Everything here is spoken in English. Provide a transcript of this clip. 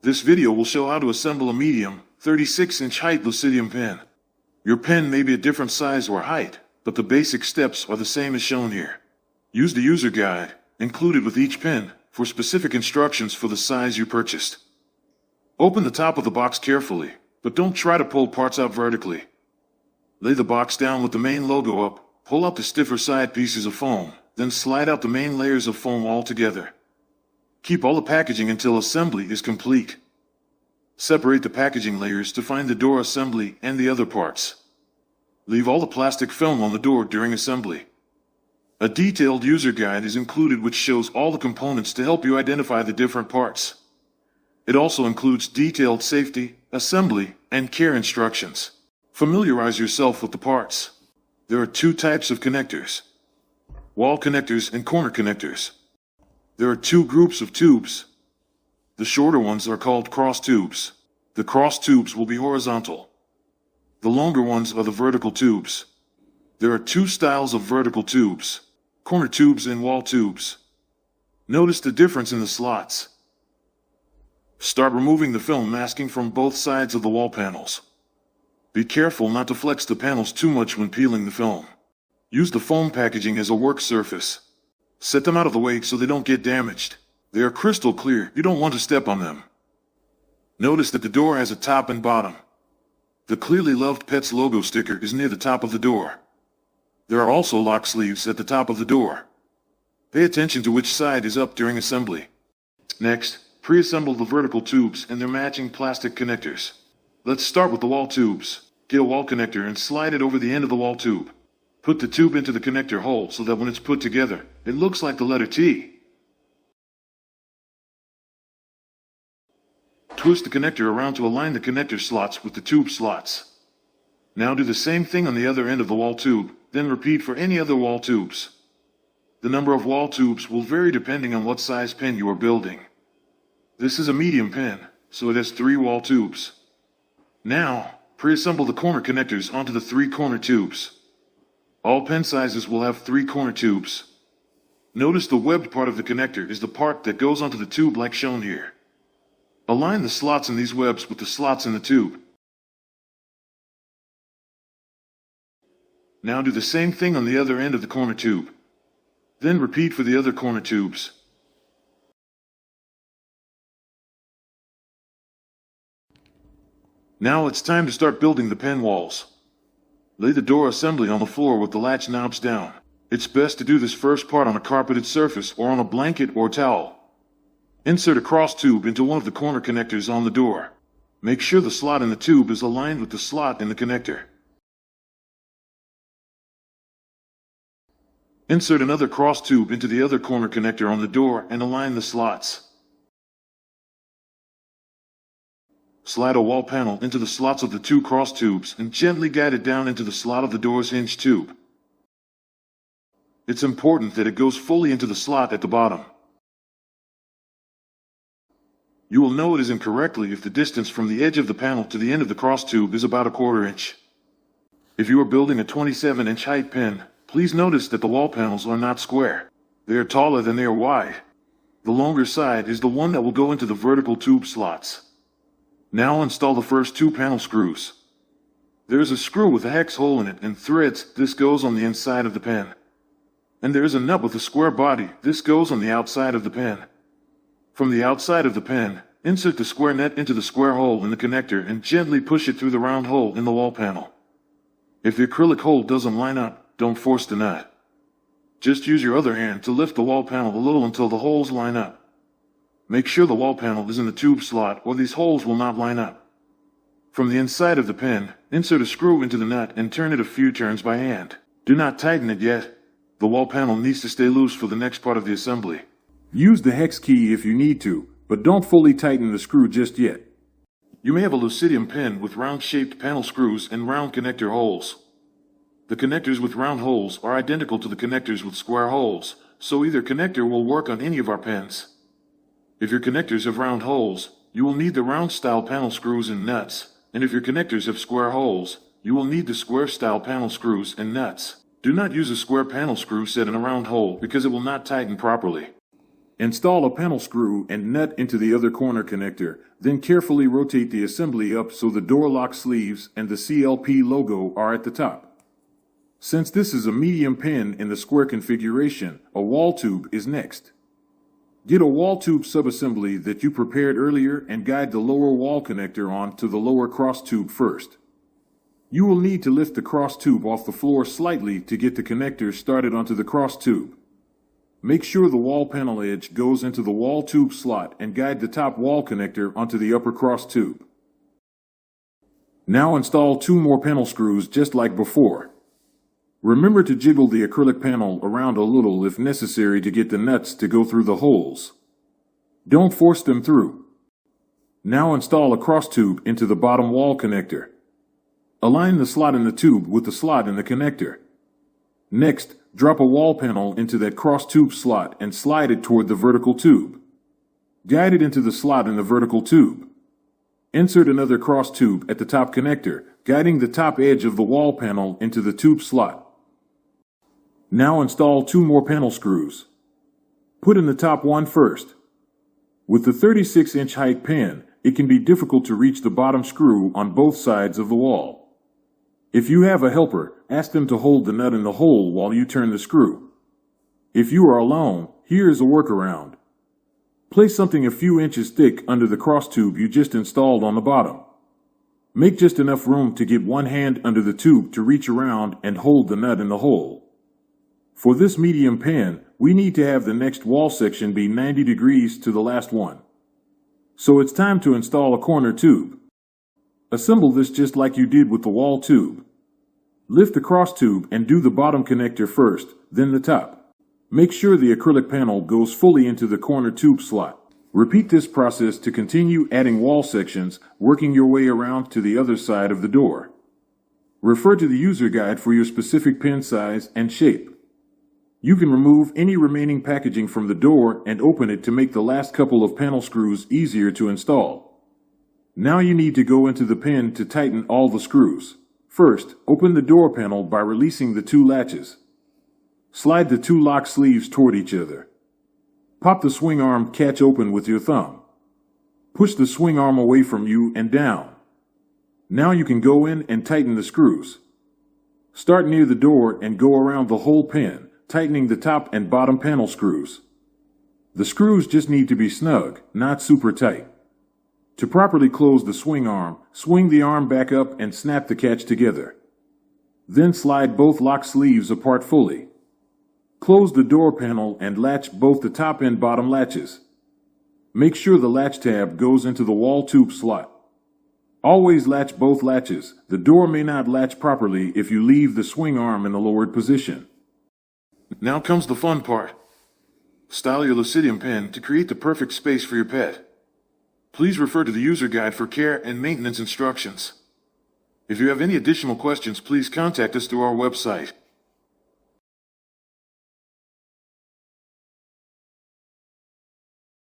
This video will show how to assemble a medium, 36-inch height Lucidium pen. Your pen may be a different size or height, but the basic steps are the same as shown here. Use the user guide, included with each pen, for specific instructions for the size you purchased. Open the top of the box carefully, but don't try to pull parts out vertically. Lay the box down with the main logo up, pull out the stiffer side pieces of foam, then slide out the main layers of foam all together. Keep all the packaging until assembly is complete. Separate the packaging layers to find the door assembly and the other parts. Leave all the plastic film on the door during assembly. A detailed user guide is included which shows all the components to help you identify the different parts. It also includes detailed safety, assembly, and care instructions. Familiarize yourself with the parts. There are two types of connectors: wall connectors and corner connectors. There are two groups of tubes. The shorter ones are called cross tubes. The cross tubes will be horizontal. The longer ones are the vertical tubes. There are two styles of vertical tubes: corner tubes and wall tubes. Notice the difference in the slots. Start removing the film masking from both sides of the wall panels. Be careful not to flex the panels too much when peeling the film. Use the foam packaging as a work surface. Set them out of the way so they don't get damaged. They are crystal clear, you don't want to step on them. Notice that the door has a top and bottom. The Clearly Loved Pets logo sticker is near the top of the door. There are also lock sleeves at the top of the door. Pay attention to which side is up during assembly. Next, pre-assemble the vertical tubes and their matching plastic connectors. Let's start with the wall tubes. Get a wall connector and slide it over the end of the wall tube. Put the tube into the connector hole so that when it's put together, it looks like the letter T. Twist the connector around to align the connector slots with the tube slots. Now do the same thing on the other end of the wall tube, then repeat for any other wall tubes. The number of wall tubes will vary depending on what size pen you are building. This is a medium pen, so it has 3 wall tubes. Now, pre-assemble the corner connectors onto the 3 corner tubes. All pen sizes will have 3 corner tubes. Notice the webbed part of the connector is the part that goes onto the tube like shown here. Align the slots in these webs with the slots in the tube. Now do the same thing on the other end of the corner tube. Then repeat for the other corner tubes. Now it's time to start building the pen walls. Lay the door assembly on the floor with the latch knobs down. It's best to do this first part on a carpeted surface or on a blanket or towel. Insert a cross tube into one of the corner connectors on the door. Make sure the slot in the tube is aligned with the slot in the connector. Insert another cross tube into the other corner connector on the door and align the slots. Slide a wall panel into the slots of the 2 cross tubes and gently guide it down into the slot of the door's hinge tube. It's important that it goes fully into the slot at the bottom. You will know it is incorrectly if the distance from the edge of the panel to the end of the cross tube is about 1/4 inch. If you are building a 27-inch height pen, please notice that the wall panels are not square. They are taller than they are wide. The longer side is the one that will go into the vertical tube slots. Now install the first 2 panel screws. There is a screw with a hex hole in it and threads. This goes on the inside of the pen. And there is a nut with a square body. This goes on the outside of the pen. From the outside of the pen, insert the square nut into the square hole in the connector and gently push it through the round hole in the wall panel. If the acrylic hole doesn't line up, don't force the nut. Just use your other hand to lift the wall panel a little until the holes line up. Make sure the wall panel is in the tube slot or these holes will not line up. From the inside of the pen, insert a screw into the nut and turn it a few turns by hand. Do not tighten it yet. The wall panel needs to stay loose for the next part of the assembly. Use the hex key if you need to, but don't fully tighten the screw just yet. You may have a Lucidium pen with round-shaped panel screws and round connector holes. The connectors with round holes are identical to the connectors with square holes, so either connector will work on any of our pens. If your connectors have round holes, you will need the round-style panel screws and nuts, and if your connectors have square holes, you will need the square-style panel screws and nuts. Do not use a square panel screw set in a round hole because it will not tighten properly. Install a panel screw and nut into the other corner connector, then carefully rotate the assembly up so the door lock sleeves and the CLP logo are at the top. Since this is a medium pin in the square configuration, a wall tube is next. Get a wall tube subassembly that you prepared earlier and guide the lower wall connector on to the lower cross tube first. You will need to lift the cross tube off the floor slightly to get the connector started onto the cross tube. Make sure the wall panel edge goes into the wall tube slot and guide the top wall connector onto the upper cross tube. Now install 2 more panel screws just like before. Remember to jiggle the acrylic panel around a little if necessary to get the nuts to go through the holes. Don't force them through. Now install a cross tube into the bottom wall connector. Align the slot in the tube with the slot in the connector. Next, drop a wall panel into that cross tube slot and slide it toward the vertical tube. Guide it into the slot in the vertical tube. Insert another cross tube at the top connector, guiding the top edge of the wall panel into the tube slot. Now install 2 more panel screws. Put in the top one first. With the 36-inch height pin, it can be difficult to reach the bottom screw on both sides of the wall. If you have a helper, ask them to hold the nut in the hole while you turn the screw. If you are alone, here is a workaround. Place something a few inches thick under the cross tube you just installed on the bottom. Make just enough room to get one hand under the tube to reach around and hold the nut in the hole. For this medium pin, we need to have the next wall section be 90 degrees to the last one. So it's time to install a corner tube. Assemble this just like you did with the wall tube. Lift the cross tube and do the bottom connector first, then the top. Make sure the acrylic panel goes fully into the corner tube slot. Repeat this process to continue adding wall sections, working your way around to the other side of the door. Refer to the user guide for your specific pin size and shape. You can remove any remaining packaging from the door and open it to make the last couple of panel screws easier to install. Now you need to go into the pin to tighten all the screws. First, open the door panel by releasing the 2 latches. Slide the 2 lock sleeves toward each other. Pop the swing arm catch open with your thumb. Push the swing arm away from you and down. Now you can go in and tighten the screws. Start near the door and go around the whole pin, tightening the top and bottom panel screws. The screws just need to be snug, not super tight. To properly close the swing arm, swing the arm back up and snap the catch together. Then slide both lock sleeves apart fully. Close the door panel and latch both the top and bottom latches. Make sure the latch tab goes into the wall tube slot. Always latch both latches. The door may not latch properly if you leave the swing arm in the lowered position. Now comes the fun part. Style your Lucidium pen to create the perfect space for your pet. Please refer to the user guide for care and maintenance instructions. If you have any additional questions, please contact us through our website.